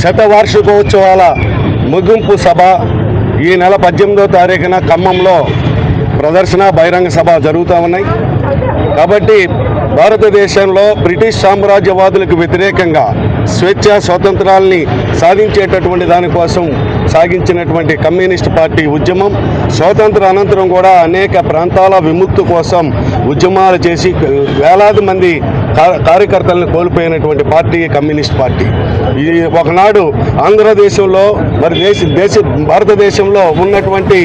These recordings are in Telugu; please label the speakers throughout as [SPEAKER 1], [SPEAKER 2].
[SPEAKER 1] శతవార్షికోత్సవాల ముగింపు సభ ఈ నెల 18వ తారీఖున ఖమ్మంలో ప్రదర్శన బహిరంగ సభ జరుగుతూ ఉన్నాయి. కాబట్టి భారతదేశంలో బ్రిటిష్ సామ్రాజ్యవాదులకు వ్యతిరేకంగా స్వేచ్ఛా స్వాతంత్రాలని సాధించేటటువంటి దానికోసం సాగించినటువంటి కమ్యూనిస్ట్ పార్టీ ఉద్యమం స్వాతంత్ర అనంతరం కూడా అనేక ప్రాంతాల విముక్తి కోసం ఉద్యమాలు చేసి వేలాది మంది కార్యకర్తలను కోల్పోయినటువంటి పార్టీ కమ్యూనిస్ట్ పార్టీ. ఇది ఒకనాడు ఆంధ్రదేశంలో మరి భారతదేశంలో ఉన్నటువంటి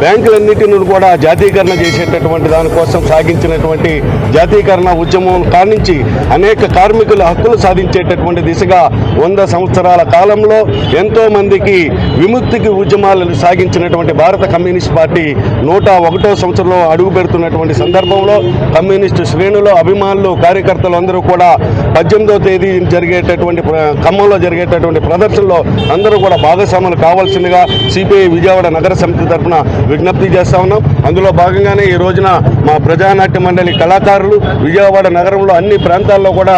[SPEAKER 1] బ్యాంకులన్నిటిని కూడా జాతీకరణ చేసేటటువంటి దానికోసం సాగించినటువంటి జాతీకరణ ఉద్యమం కానించి అనేక కార్మికుల హక్కులు సాధించేటటువంటి దిశగా 100 సంవత్సరాల కాలంలో ఎంతో మందికి విముక్తికి ఉద్యమాలు సాగించినటువంటి భారత కమ్యూనిస్ట్ పార్టీ 101వ సంవత్సరంలో అడుగు పెడుతున్నటువంటి సందర్భంలో కమ్యూనిస్టు శ్రేణులు అభిమానులు కార్యకర్తలు అందరూ కూడా 18వ తేదీ జరిగేటటువంటి ఖమ్మంలో జరిగేటటువంటి ప్రదర్శనలో అందరూ కూడా భాగస్వాములు కావాల్సిందిగా సిపిఐ విజయవాడ నగర సమితి తరఫున విజ్ఞప్తి చేస్తా ఉన్నాం. అందులో భాగంగానే ఈ రోజున మా ప్రజానాట్య మండలి కళాకారులు విజయవాడ నగరంలో అన్ని ప్రాంతాల్లో కూడా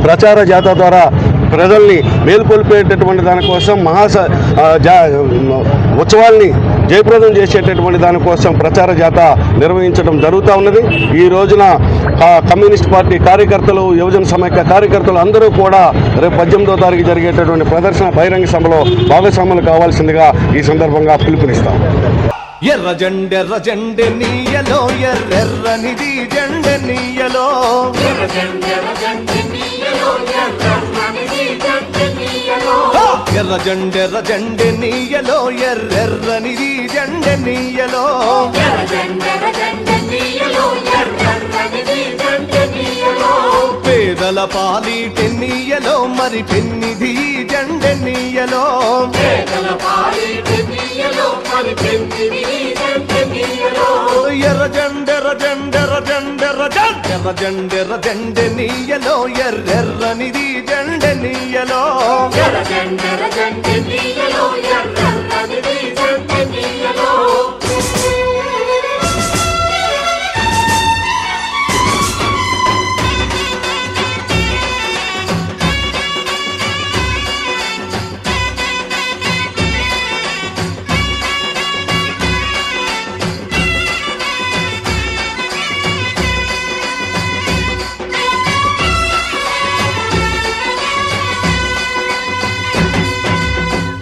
[SPEAKER 1] ప్రచార జాథా ద్వారా ప్రజల్ని మేల్కొల్పేటటువంటి దానికోసం ఉత్సవాల్ని జయప్రదం చేసేటటువంటి దానికోసం ప్రచార జాథా నిర్వహించడం జరుగుతూ ఉన్నది. ఈ రోజున కమ్యూనిస్ట్ పార్టీ కార్యకర్తలు యువజన సమైక్య కార్యకర్తలు అందరూ కూడా రేపు 18వ తారీఖు జరిగేటటువంటి ప్రదర్శన బహిరంగ సభలో భాగస్వాములు కావాల్సిందిగా ఈ సందర్భంగా పిలుపునిస్తాం.
[SPEAKER 2] ఎర్ర జెండె నీయలో ఎర్రెర్రనిది జెండె నీయలో ఎర్ర జెండె నీయలో ఎర్రెర్రనిది జెండె నీయలో పేదల పాలిటె నీయలో మరి పెన్నిది జెండె నీయలో ఎర్ర జెండె నీయలో ఎర్రెర్రనిది జెండె నీయలో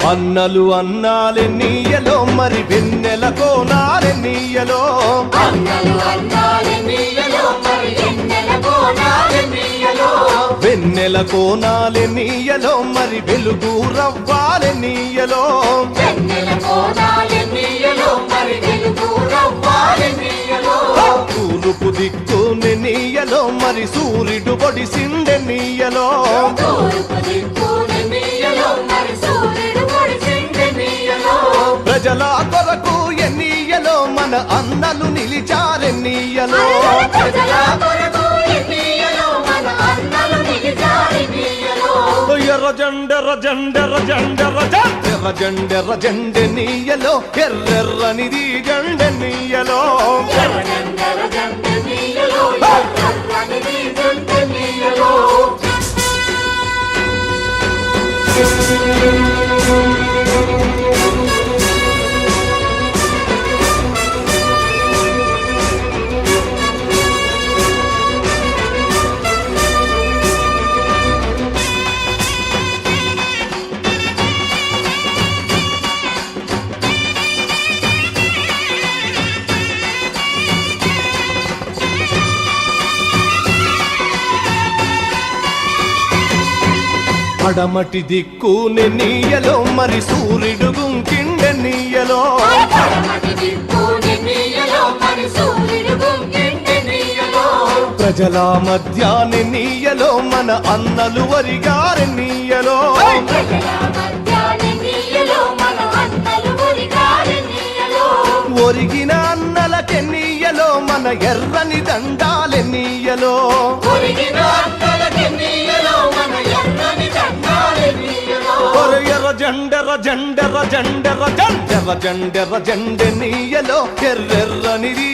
[SPEAKER 2] అన్నలు అన్నాలే నీయలో మరి వెన్నెల కోనాలే నీయలో వెన్నెల కోనాలే నీయలో మరి వెలుగు రవ్వాలే నీయలో తూర్పు దిక్కుని నీయలో మరి సూర్యుడు పొడిసిండె నీయలో ప్రజల కొరకు ఎన్నీయలో మన అన్నలు నిలిచారెన్నీయలో ఎర్ర జెండె నీయలో ఎర్రెర్రనిది జెండె నీయలో పడమటి దిక్కుని నీయలో మరి సూర్యుడు గుంకిండె నీయలో ప్రజల మధ్యాని నీయలో మన అన్నలు వరిగారి నీయలో ఒరిగిన అన్నలకె నీయలో మన ఎర్రని దండాలె నీయలో ఎర్ర జెండె నీయలో ఎర్రెర్రనిది